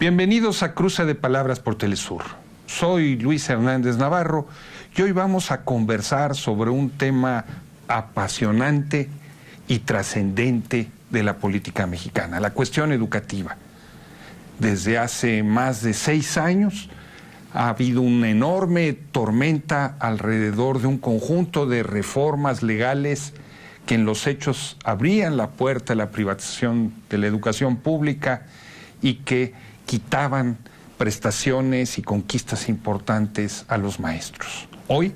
Bienvenidos a Cruce de Palabras por Telesur. Soy Luis Hernández Navarro y hoy vamos a conversar sobre un tema apasionante y trascendente de la política mexicana, la cuestión educativa. Desde hace más de 6 años ha habido una enorme tormenta alrededor de un conjunto de reformas legales que en los hechos abrían la puerta a la privatización de la educación pública y que quitaban prestaciones y conquistas importantes a los maestros. Hoy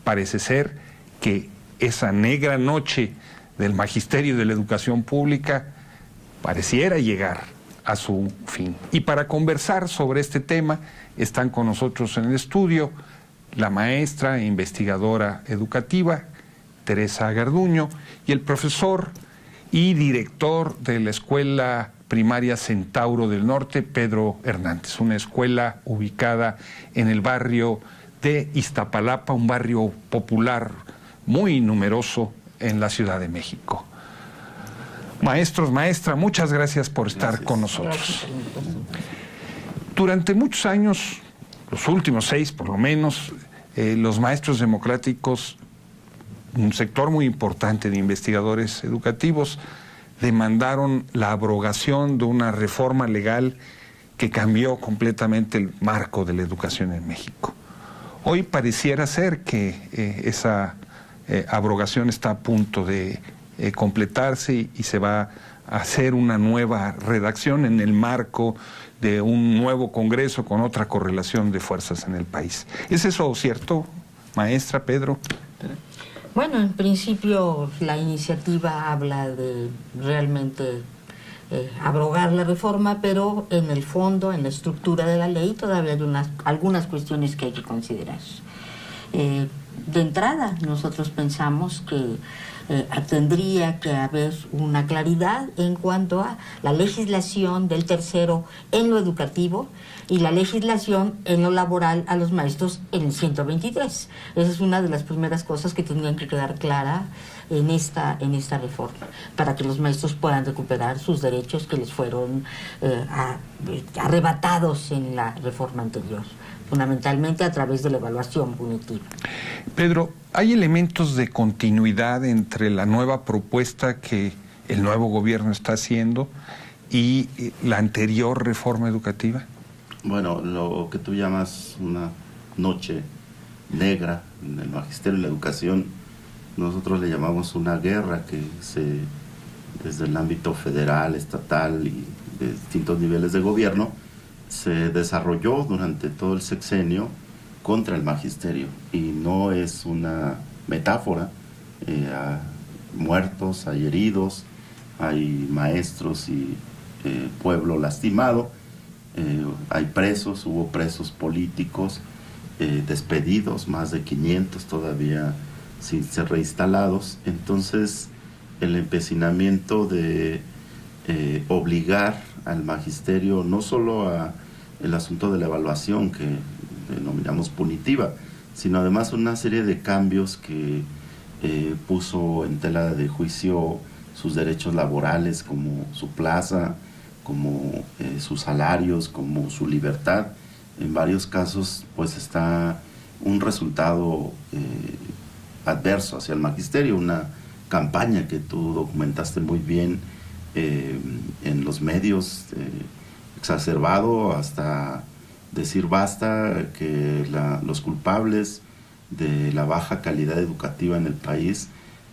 parece ser que esa negra noche del magisterio de la educación pública pareciera llegar a su fin. Y para conversar sobre este tema están con nosotros en el estudio la maestra e investigadora educativa Teresa Garduño y el profesor y director de la Escuela Primaria Centauro del Norte, Pedro Hernández, una escuela ubicada en el barrio de Iztapalapa, un barrio popular muy numeroso en la Ciudad de México. Maestros, maestra, muchas gracias por estar con nosotros. Durante muchos años, los últimos 6 por lo menos, los maestros democráticos, un sector muy importante de investigadores educativos, demandaron la abrogación de una reforma legal que cambió completamente el marco de la educación en México. Hoy pareciera ser que esa abrogación está a punto de completarse y se va a hacer una nueva redacción en el marco de un nuevo Congreso con otra correlación de fuerzas en el país. ¿Es eso cierto, maestra, Pedro? Bueno, en principio la iniciativa habla de realmente abrogar la reforma, pero en el fondo, en la estructura de la ley, todavía hay algunas cuestiones que hay que considerar. De entrada, nosotros pensamos que tendría que haber una claridad en cuanto a la legislación del tercero en lo educativo y la legislación en lo laboral a los maestros en el 123. Esa es una de las primeras cosas que tendrían que quedar clara en esta reforma, para que los maestros puedan recuperar sus derechos que les fueron arrebatados en la reforma anterior, fundamentalmente a través de la evaluación punitiva. Pedro, ¿hay elementos de continuidad entre la nueva propuesta que el nuevo gobierno está haciendo y la anterior reforma educativa? Bueno, lo que tú llamas una noche negra en el magisterio y la educación, nosotros le llamamos una guerra que desde el ámbito federal, estatal y de distintos niveles de gobierno se desarrolló durante todo el sexenio contra el magisterio, y no es una metáfora. Hay muertos, hay heridos, hay maestros y pueblo lastimado, hay presos, hubo presos políticos, despedidos, más de 500 todavía sin ser reinstalados. Entonces el empecinamiento de obligar al magisterio no solo a el asunto de la evaluación que denominamos punitiva, sino además una serie de cambios que puso en tela de juicio sus derechos laborales, como su plaza, como sus salarios, como su libertad. En varios casos pues está un resultado adverso hacia el magisterio, una campaña que tú documentaste muy bien en los medios, exacerbado hasta decir basta, que los culpables de la baja calidad educativa en el país,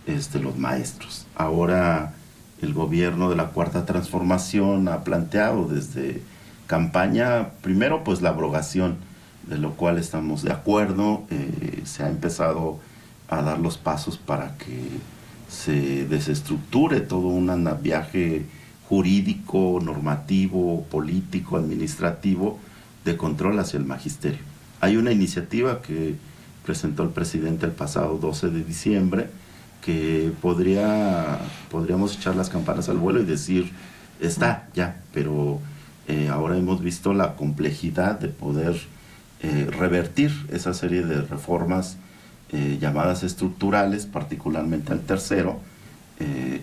los maestros. Ahora el gobierno de la Cuarta Transformación ha planteado desde campaña, primero pues la abrogación, de lo cual estamos de acuerdo. Se ha empezado a dar los pasos para que se desestructure todo un andamiaje jurídico, normativo, político, administrativo, de control hacia el magisterio. Hay una iniciativa que presentó el presidente el pasado 12 de diciembre que podríamos echar las campanas al vuelo y decir, está ya, pero ahora hemos visto la complejidad de poder revertir esa serie de reformas llamadas estructurales, particularmente al tercero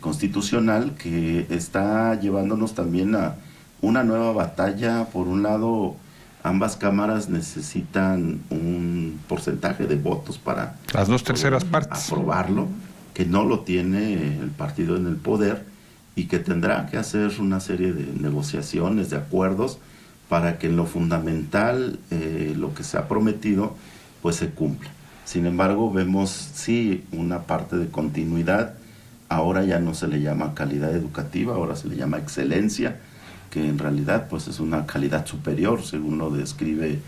constitucional, que está llevándonos también a una nueva batalla. Por un lado, ambas cámaras necesitan un porcentaje de votos para las 2/3 partes aprobarlo, que no lo tiene el partido en el poder, y que tendrá que hacer una serie de negociaciones, de acuerdos, para que en lo fundamental, lo que se ha prometido, pues se cumpla. Sin embargo, vemos sí una parte de continuidad. Ahora ya no se le llama calidad educativa, ahora se le llama excelencia, que en realidad pues es una calidad superior, según lo describe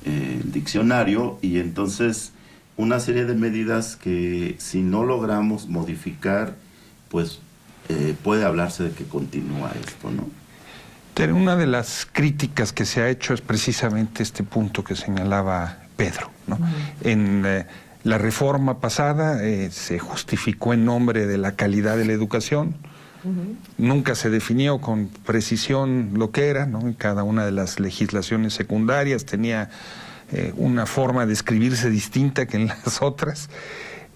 el diccionario. Y entonces una serie de medidas que, si no logramos modificar, pues puede hablarse de que continúa esto, ¿no? Pero una de las críticas que se ha hecho es precisamente este punto que señalaba Pedro, ¿no? En la reforma pasada se justificó en nombre de la calidad de la educación. Nunca se definió con precisión lo que era, ¿no? Y cada una de las legislaciones secundarias tenía una forma de escribirse distinta que en las otras.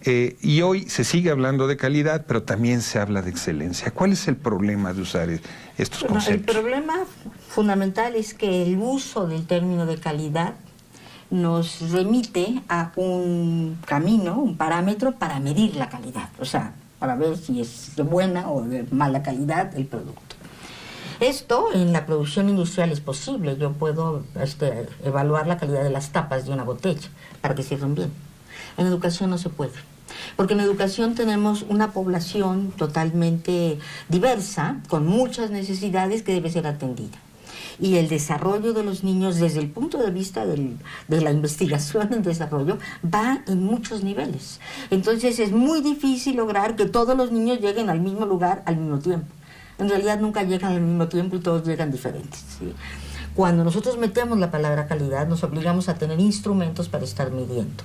Y hoy se sigue hablando de calidad, pero también se habla de excelencia. ¿Cuál es el problema de usar estos conceptos? El problema fundamental es que el uso del término de calidad nos remite a un camino, un parámetro para medir la calidad, o sea, para ver si es de buena o de mala calidad el producto. Esto en la producción industrial es posible. Yo puedo evaluar la calidad de las tapas de una botella para que cierren bien. En educación no se puede, porque en educación tenemos una población totalmente diversa, con muchas necesidades que debe ser atendida. Y el desarrollo de los niños, desde el punto de vista de la investigación en desarrollo, va en muchos niveles. Entonces es muy difícil lograr que todos los niños lleguen al mismo lugar al mismo tiempo. En realidad nunca llegan al mismo tiempo y todos llegan diferentes, ¿sí? Cuando nosotros metemos la palabra calidad, nos obligamos a tener instrumentos para estar midiendo.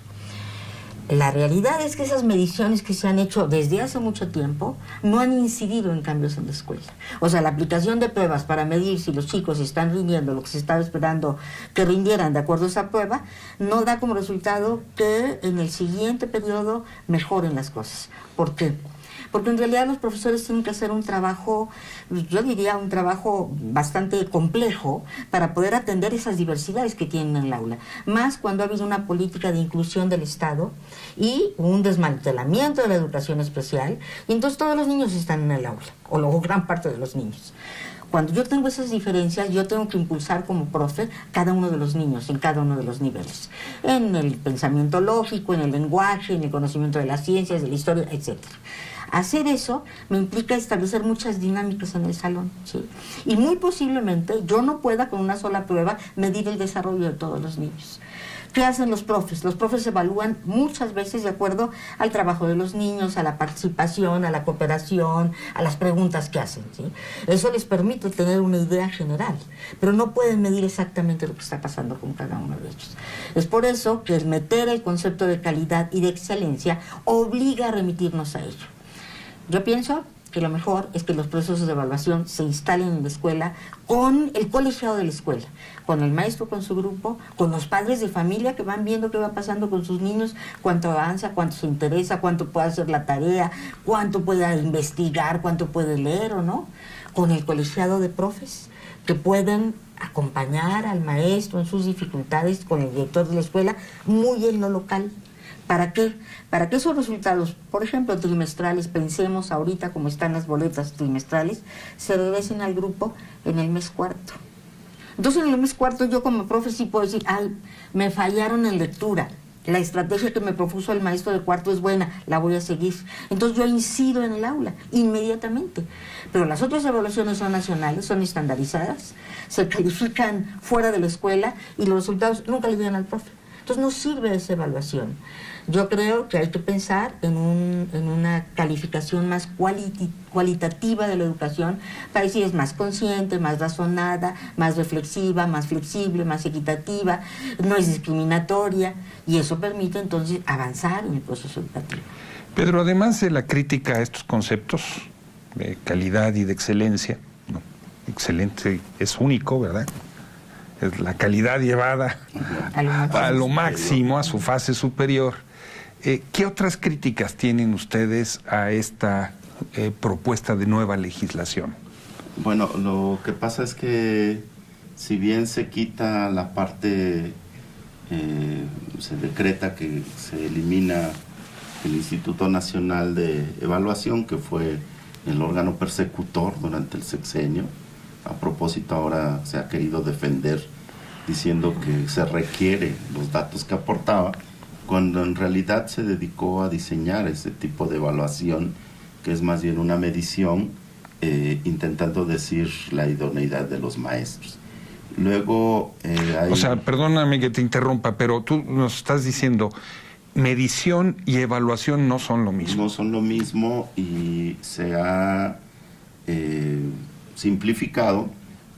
La realidad es que esas mediciones que se han hecho desde hace mucho tiempo no han incidido en cambios en la escuela. O sea, la aplicación de pruebas para medir si los chicos están rindiendo lo que se estaba esperando que rindieran de acuerdo a esa prueba, no da como resultado que en el siguiente periodo mejoren las cosas. ¿Por qué? Porque en realidad los profesores tienen que hacer un trabajo, yo diría un trabajo bastante complejo para poder atender esas diversidades que tienen en el aula. Más cuando ha habido una política de inclusión del Estado y un desmantelamiento de la educación especial, y entonces todos los niños están en el aula, o gran parte de los niños. Cuando yo tengo esas diferencias, yo tengo que impulsar como profe cada uno de los niños en cada uno de los niveles. En el pensamiento lógico, en el lenguaje, en el conocimiento de las ciencias, de la historia, etc. Hacer eso me implica establecer muchas dinámicas en el salón, ¿sí? Y muy posiblemente yo no pueda con una sola prueba medir el desarrollo de todos los niños. ¿Qué hacen los profes? Los profes evalúan muchas veces de acuerdo al trabajo de los niños, a la participación, a la cooperación, a las preguntas que hacen, ¿sí? Eso les permite tener una idea general, pero no pueden medir exactamente lo que está pasando con cada uno de ellos. Es por eso que el meter el concepto de calidad y de excelencia obliga a remitirnos a ello. Yo pienso que lo mejor es que los procesos de evaluación se instalen en la escuela con el colegiado de la escuela, con el maestro, con su grupo, con los padres de familia que van viendo qué va pasando con sus niños, cuánto avanza, cuánto se interesa, cuánto puede hacer la tarea, cuánto puede investigar, cuánto puede leer o no, con el colegiado de profes que pueden acompañar al maestro en sus dificultades, con el director de la escuela, muy en lo local. ¿Para qué? Para que esos resultados, por ejemplo, trimestrales, pensemos ahorita como están las boletas trimestrales, se regresen al grupo en el mes cuarto. Entonces, en el mes cuarto yo como profe sí puedo decir, ay, me fallaron en lectura. La estrategia que me propuso el maestro de cuarto es buena, la voy a seguir. Entonces yo incido en el aula, inmediatamente. Pero las otras evaluaciones son nacionales, son estandarizadas, se califican fuera de la escuela y los resultados nunca le llegan al profe. Entonces no sirve esa evaluación. Yo creo que hay que pensar en una calificación más cualitativa de la educación para decir es más consciente, más razonada, más reflexiva, más flexible, más equitativa, no es discriminatoria, y eso permite entonces avanzar en el proceso educativo. Pedro, además de la crítica a estos conceptos de calidad y de excelencia, ¿no? Excelente es único, ¿verdad? Es la calidad llevada a lo máximo, a su fase superior. ¿Qué otras críticas tienen ustedes a esta propuesta de nueva legislación? Bueno, lo que pasa es que si bien se quita la parte, se decreta que se elimina el Instituto Nacional de Evaluación, que fue el órgano persecutor durante el sexenio. A propósito, ahora se ha querido defender diciendo que se requiere los datos que aportaba, cuando en realidad se dedicó a diseñar ese tipo de evaluación, que es más bien una medición, intentando decir la idoneidad de los maestros. Luego hay... O sea, perdóname que te interrumpa, pero tú nos estás diciendo medición y evaluación no son lo mismo. No son lo mismo, y se ha simplificado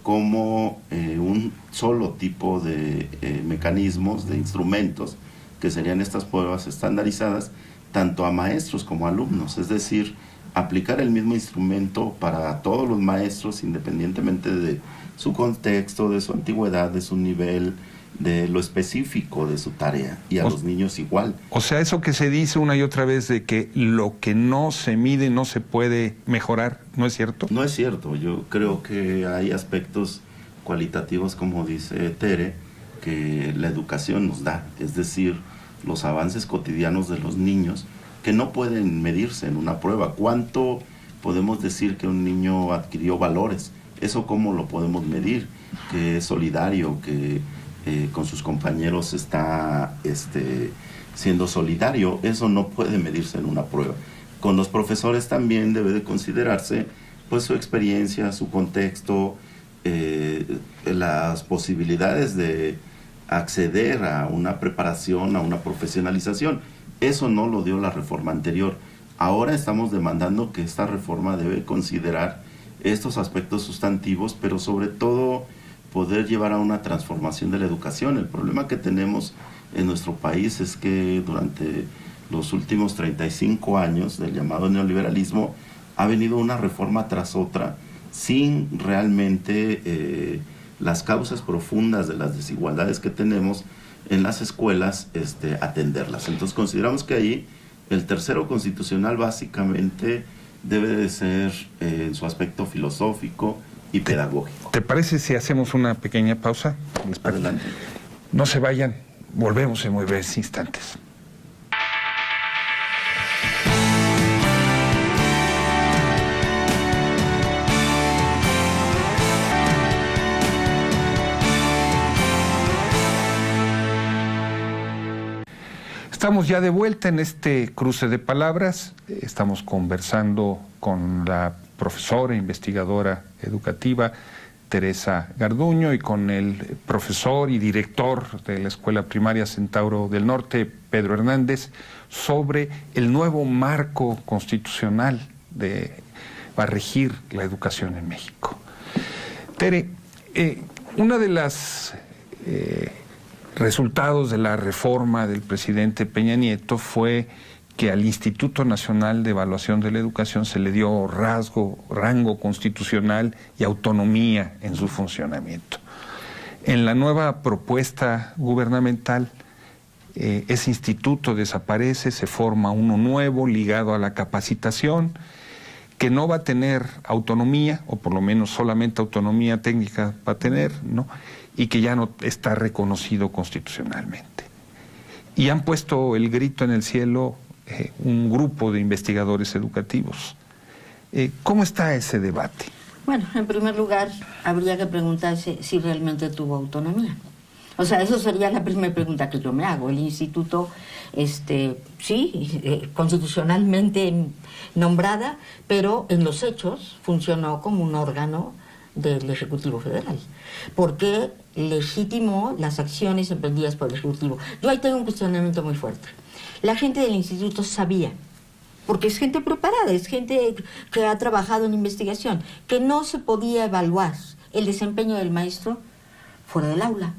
como un solo tipo de mecanismos, de instrumentos, que serían estas pruebas estandarizadas, tanto a maestros como a alumnos. Es decir, aplicar el mismo instrumento para todos los maestros, independientemente de su contexto, de su antigüedad, de su nivel, de lo específico de su tarea, y a los niños igual. O sea, eso que se dice una y otra vez de que lo que no se mide no se puede mejorar, ¿no es cierto? No es cierto. Yo creo que hay aspectos cualitativos, como dice Tere, que la educación nos da, es decir, los avances cotidianos de los niños, que no pueden medirse en una prueba. ¿Cuánto podemos decir que un niño adquirió valores? ¿Eso cómo lo podemos medir? Que es solidario, que con sus compañeros está siendo solidario. Eso no puede medirse en una prueba. Con los profesores también debe de considerarse pues su experiencia, su contexto, las posibilidades de acceder a una preparación, a una profesionalización. Eso no lo dio la reforma anterior. Ahora estamos demandando que esta reforma debe considerar estos aspectos sustantivos, pero sobre todo poder llevar a una transformación de la educación. El problema que tenemos en nuestro país es que durante los últimos 35 años del llamado neoliberalismo ha venido una reforma tras otra sin realmente las causas profundas de las desigualdades que tenemos en las escuelas atenderlas. Entonces consideramos que ahí el tercero constitucional básicamente debe de ser en su aspecto filosófico y pedagógico. ¿Te parece si hacemos una pequeña pausa? Adelante. No se vayan, volvemos en muy breves instantes. Estamos ya de vuelta en este cruce de palabras. Estamos conversando con la profesora, investigadora educativa Teresa Garduño, y con el profesor y director de la Escuela Primaria Centauro del Norte, Pedro Hernández, sobre el nuevo marco constitucional va a regir la educación en México. Tere, una de las resultados de la reforma del presidente Peña Nieto fue que al Instituto Nacional de Evaluación de la Educación se le dio rango constitucional y autonomía en su funcionamiento. En la nueva propuesta gubernamental, ese instituto desaparece, se forma uno nuevo ligado a la capacitación, que no va a tener autonomía, o por lo menos solamente autonomía técnica va a tener, ¿no? Y que ya no está reconocido constitucionalmente. Y han puesto el grito en el cielo un grupo de investigadores educativos. ¿Cómo está ese debate? Bueno, en primer lugar, habría que preguntarse si realmente tuvo autonomía. O sea, eso sería la primera pregunta que yo me hago. El instituto, sí, constitucionalmente nombrada, pero en los hechos funcionó como un órgano del Ejecutivo Federal, porque legitimó las acciones emprendidas por el Ejecutivo. Yo ahí tengo un cuestionamiento muy fuerte. La gente del instituto sabía, porque es gente preparada, es gente que ha trabajado en investigación, que no se podía evaluar el desempeño del maestro fuera del aula,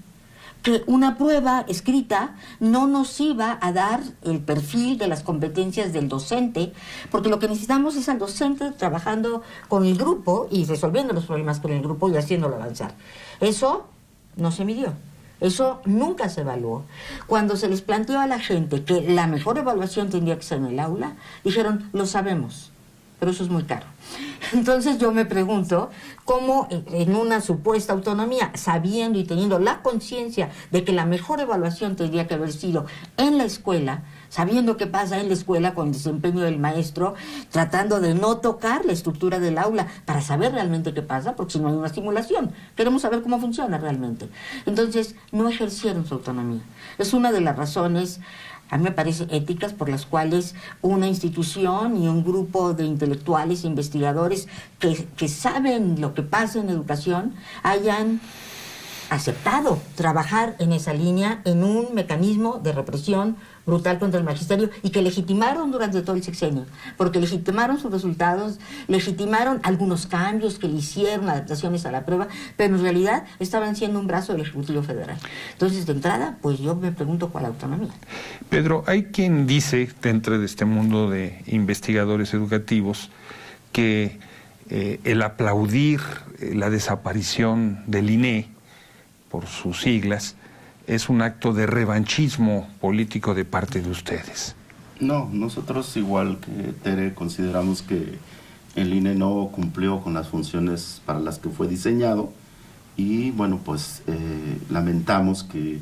que una prueba escrita no nos iba a dar el perfil de las competencias del docente, porque lo que necesitamos es al docente trabajando con el grupo y resolviendo los problemas con el grupo y haciéndolo avanzar. Eso no se midió. Eso nunca se evaluó. Cuando se les planteó a la gente que la mejor evaluación tendría que ser en el aula, dijeron, lo sabemos, pero eso es muy caro. Entonces yo me pregunto cómo en una supuesta autonomía, sabiendo y teniendo la conciencia de que la mejor evaluación tendría que haber sido en la escuela, sabiendo qué pasa en la escuela con el desempeño del maestro, tratando de no tocar la estructura del aula para saber realmente qué pasa, porque si no hay una simulación, queremos saber cómo funciona realmente. Entonces no ejercieron su autonomía. Es una de las razones, a mí me parece, éticas por las cuales una institución y un grupo de intelectuales e investigadores que saben lo que pasa en educación hayan aceptado trabajar en esa línea, en un mecanismo de represión brutal contra el magisterio, y que legitimaron durante todo el sexenio, porque legitimaron sus resultados, legitimaron algunos cambios que le hicieron, adaptaciones a la prueba, pero en realidad estaban siendo un brazo del Ejecutivo Federal. Entonces, de entrada, pues yo me pregunto cuál autonomía. Pedro, hay quien dice, dentro de este mundo de investigadores educativos, que el aplaudir la desaparición del INE, por sus siglas, es un acto de revanchismo político de parte de ustedes. No, nosotros igual que Tere consideramos que el INE no cumplió con las funciones para las que fue diseñado y bueno, pues lamentamos que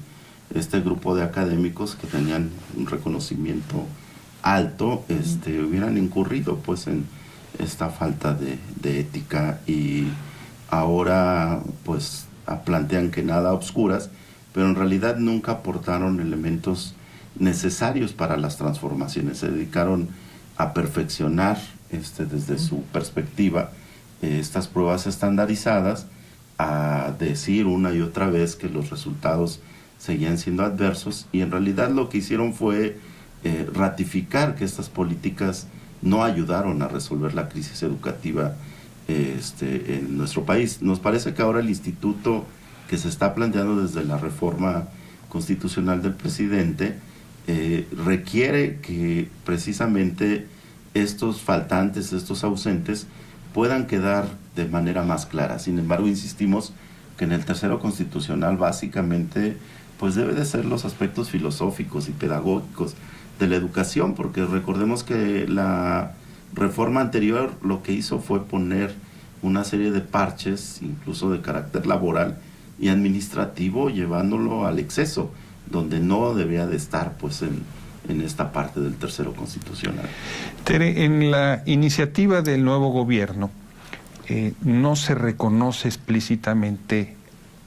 este grupo de académicos que tenían un reconocimiento alto hubieran incurrido pues en esta falta de ética y ahora pues plantean que nada a obscuras, pero en realidad nunca aportaron elementos necesarios para las transformaciones. Se dedicaron a perfeccionar desde su perspectiva estas pruebas estandarizadas, a decir una y otra vez que los resultados seguían siendo adversos, y en realidad lo que hicieron fue ratificar que estas políticas no ayudaron a resolver la crisis educativa en nuestro país. Nos parece que ahora el instituto que se está planteando desde la reforma constitucional del presidente requiere que precisamente estos faltantes, estos ausentes, puedan quedar de manera más clara. Sin embargo, insistimos que en el tercero constitucional básicamente pues debe de ser los aspectos filosóficos y pedagógicos de la educación, porque recordemos que la reforma anterior lo que hizo fue poner una serie de parches, incluso de carácter laboral y administrativo, llevándolo al exceso, donde no debía de estar pues en esta parte del tercero constitucional. Tere, en la iniciativa del nuevo gobierno no se reconoce explícitamente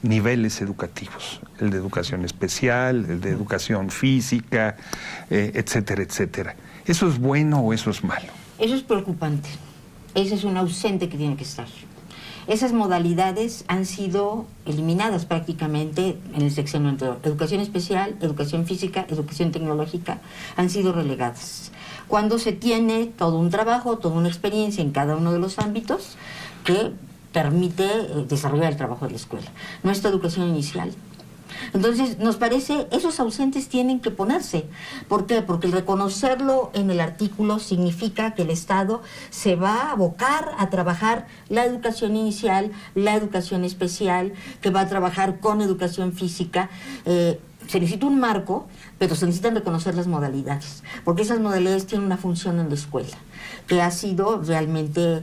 niveles educativos, el de educación especial, el de educación física, etcétera, etcétera. ¿Eso es bueno o eso es malo? Eso es preocupante. Ese es un ausente que tiene que estar. Esas modalidades han sido eliminadas prácticamente en el sexenio anterior. Educación especial, educación física, educación tecnológica han sido relegadas. Cuando se tiene todo un trabajo, toda una experiencia en cada uno de los ámbitos que permite desarrollar el trabajo de la escuela. Nuestra educación inicial. Entonces, nos parece, esos ausentes tienen que ponerse. ¿Por qué? Porque el reconocerlo en el artículo significa que el Estado se va a abocar a trabajar la educación inicial, la educación especial, que va a trabajar con educación física. Se necesita un marco, pero se necesitan reconocer las modalidades, porque esas modalidades tienen una función en la escuela, que ha sido realmente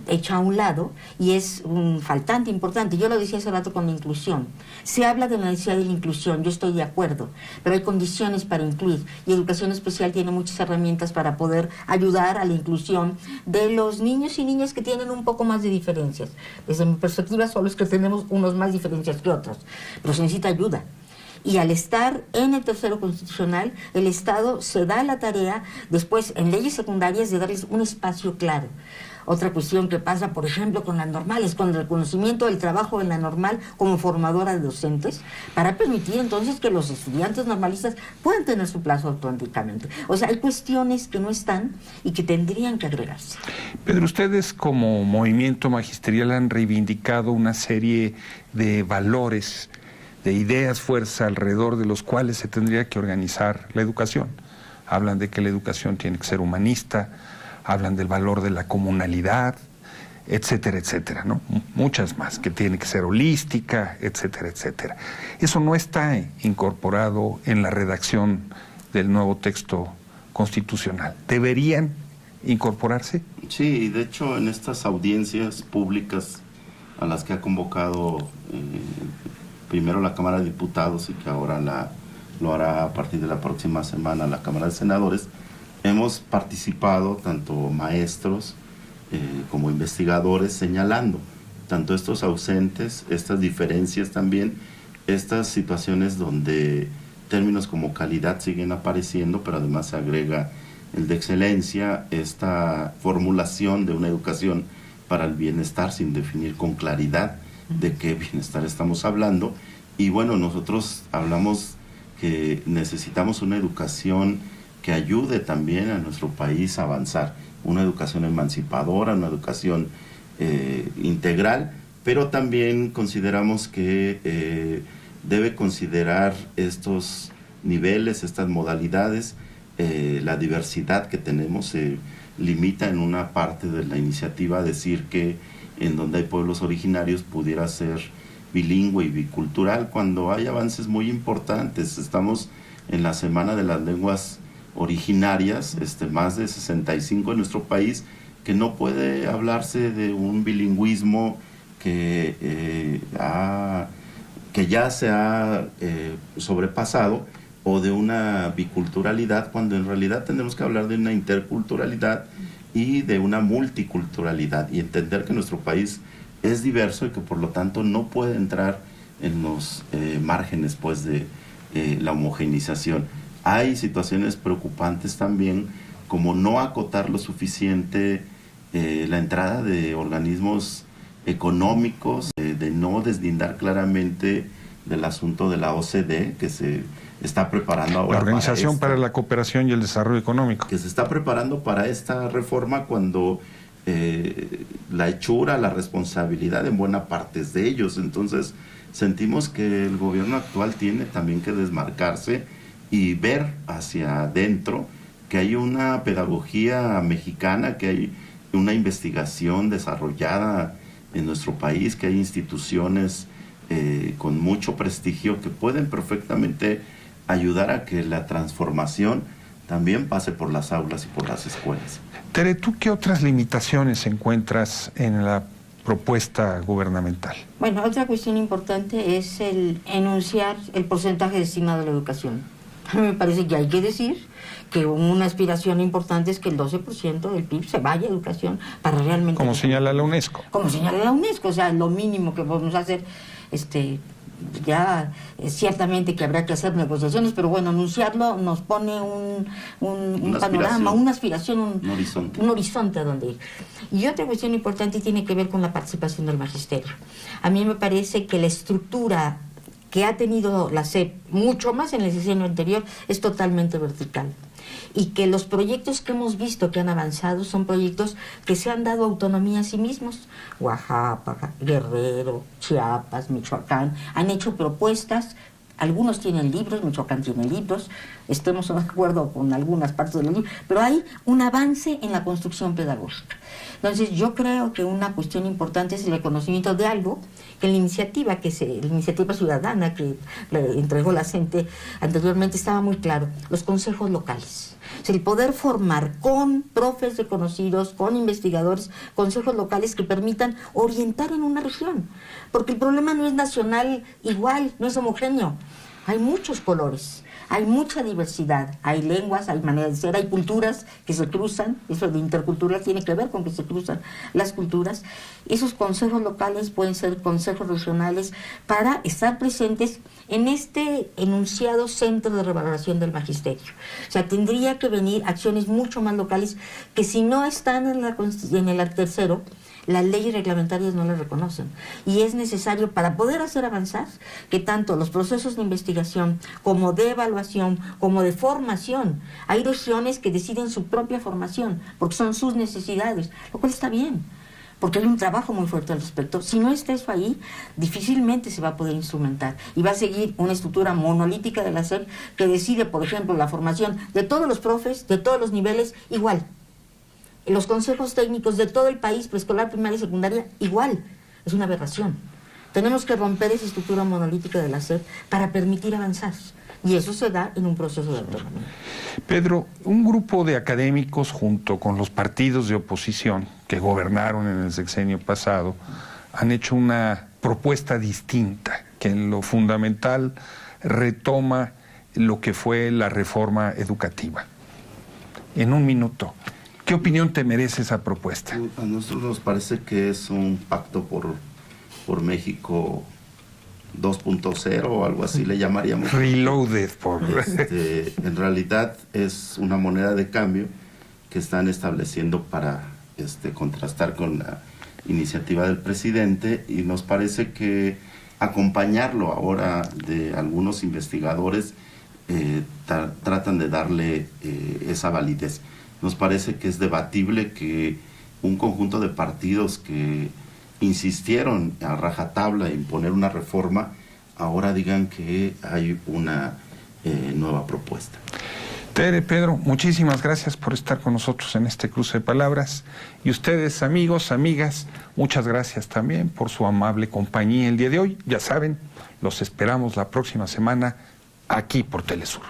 hecha a un lado y es un faltante importante. Yo lo decía hace rato con la inclusión. Se habla de la necesidad de la inclusión, yo estoy de acuerdo, pero hay condiciones para incluir, y educación especial tiene muchas herramientas para poder ayudar a la inclusión de los niños y niñas que tienen un poco más de diferencias. Desde mi perspectiva, solo es que tenemos unos más diferencias que otros, pero se necesita ayuda. Y al estar en el tercero constitucional, el Estado se da la tarea, después en leyes secundarias, de darles un espacio claro. Otra cuestión que pasa, por ejemplo, con las normales, con el reconocimiento del trabajo en la normal como formadora de docentes, para permitir entonces que los estudiantes normalistas puedan tener su plazo auténticamente. O sea, hay cuestiones que no están y que tendrían que agregarse. Pedro, ustedes como movimiento magisterial han reivindicado una serie de valores, de ideas, fuerza, alrededor de los cuales se tendría que organizar la educación. Hablan de que la educación tiene que ser humanista, hablan del valor de la comunalidad, etcétera, etcétera, ¿no? Muchas más, que tiene que ser holística, etcétera, etcétera. Eso no está incorporado en la redacción del nuevo texto constitucional. ¿Deberían incorporarse? Sí, de hecho en estas audiencias públicas a las que ha convocado primero la Cámara de Diputados y que ahora lo hará a partir de la próxima semana la Cámara de Senadores, hemos participado tanto maestros como investigadores señalando tanto estos ausentes, estas diferencias también, estas situaciones donde términos como calidad siguen apareciendo, pero además se agrega el de excelencia, esta formulación de una educación para el bienestar sin definir con claridad de qué bienestar estamos hablando. Y bueno, nosotros hablamos que necesitamos una educación que ayude también a nuestro país a avanzar, una educación emancipadora, una educación integral, pero también consideramos que debe considerar estos niveles, estas modalidades, la diversidad que tenemos. Se limita en una parte de la iniciativa a decir que en donde hay pueblos originarios pudiera ser bilingüe y bicultural, cuando hay avances muy importantes. Estamos en la Semana de las Lenguas Originarias, más de 65 en nuestro país, que no puede hablarse de un bilingüismo que ya se ha sobrepasado, o de una biculturalidad, cuando en realidad tendremos que hablar de una interculturalidad y de una multiculturalidad, y entender que nuestro país es diverso y que por lo tanto no puede entrar en los márgenes pues de la homogeneización. Hay situaciones preocupantes también, como no acotar lo suficiente la entrada de organismos económicos, de no deslindar claramente del asunto de la OCDE, que se está preparando ahora. La Organización para la Cooperación y el Desarrollo Económico. Que se está preparando para esta reforma, cuando la hechura, la responsabilidad en buena parte es de ellos. Entonces sentimos que el gobierno actual tiene también que desmarcarse y ver hacia adentro, que hay una pedagogía mexicana, que hay una investigación desarrollada en nuestro país, que hay instituciones con mucho prestigio que pueden perfectamente ayudar a que la transformación también pase por las aulas y por las escuelas. Tere, ¿tú qué otras limitaciones encuentras en la propuesta gubernamental? Bueno, otra cuestión importante es el enunciar el porcentaje destinado a la educación. A mí me parece que hay que decir que una aspiración importante es que el 12% del PIB se vaya a educación para realmente... Como señala la UNESCO. Como señala la UNESCO, o sea, lo mínimo que podemos hacer, ya ciertamente que habrá que hacer negociaciones, pero bueno, anunciarlo nos pone un panorama, una aspiración, un horizonte a donde ir. Y otra cuestión importante tiene que ver con la participación del magisterio. A mí me parece que la estructura que ha tenido la SEP, mucho más en el sexenio anterior, es totalmente vertical. Y que los proyectos que hemos visto que han avanzado son proyectos que se han dado autonomía a sí mismos. Oaxaca, Guerrero, Chiapas, Michoacán, han hecho propuestas. Algunos tienen libros, Michoacán tiene libros, estemos de acuerdo con algunas partes de los libros, pero hay un avance en la construcción pedagógica. Entonces yo creo que una cuestión importante es el reconocimiento de algo que la iniciativa ciudadana que le entregó la CENTE anteriormente estaba muy claro: los consejos locales. O sea, el poder formar con profes reconocidos, con investigadores, consejos locales que permitan orientar en una región. Porque el problema no es nacional igual, no es homogéneo. Hay muchos colores, hay mucha diversidad, hay lenguas, hay maneras de ser, hay culturas que se cruzan. Eso de intercultural tiene que ver con que se cruzan las culturas. Esos consejos locales pueden ser consejos regionales para estar presentes en este enunciado centro de revaloración del magisterio. O sea, tendría que venir acciones mucho más locales que, si no están en el tercero, las leyes reglamentarias no las reconocen. Y es necesario, para poder hacer avanzar, que tanto los procesos de investigación como de evaluación, como de formación, hay regiones que deciden su propia formación, porque son sus necesidades, lo cual está bien, porque hay un trabajo muy fuerte al respecto. Si no está eso ahí, difícilmente se va a poder instrumentar, y va a seguir una estructura monolítica de la SEP que decide, por ejemplo, la formación de todos los profes, de todos los niveles, igual. Los consejos técnicos de todo el país, preescolar, primaria y secundaria, igual. Es una aberración. Tenemos que romper esa estructura monolítica de la SEP para permitir avanzar. Y eso se da en un proceso de autonomía. Pedro, un grupo de académicos junto con los partidos de oposición que gobernaron en el sexenio pasado han hecho una propuesta distinta que en lo fundamental retoma lo que fue la reforma educativa. En un minuto, ¿qué opinión te merece esa propuesta? A nosotros nos parece que es un pacto por México 2.0 o algo así le llamaríamos. Reloaded, por... En realidad es una moneda de cambio que están estableciendo para contrastar con la iniciativa del presidente, y nos parece que acompañarlo ahora de algunos investigadores tratan de darle esa validez. Nos parece que es debatible que un conjunto de partidos que insistieron a rajatabla en poner una reforma ahora digan que hay una nueva propuesta. Tere, Pedro, muchísimas gracias por estar con nosotros en este cruce de palabras. Y ustedes, amigos, amigas, muchas gracias también por su amable compañía el día de hoy. Ya saben, los esperamos la próxima semana aquí por Telesur.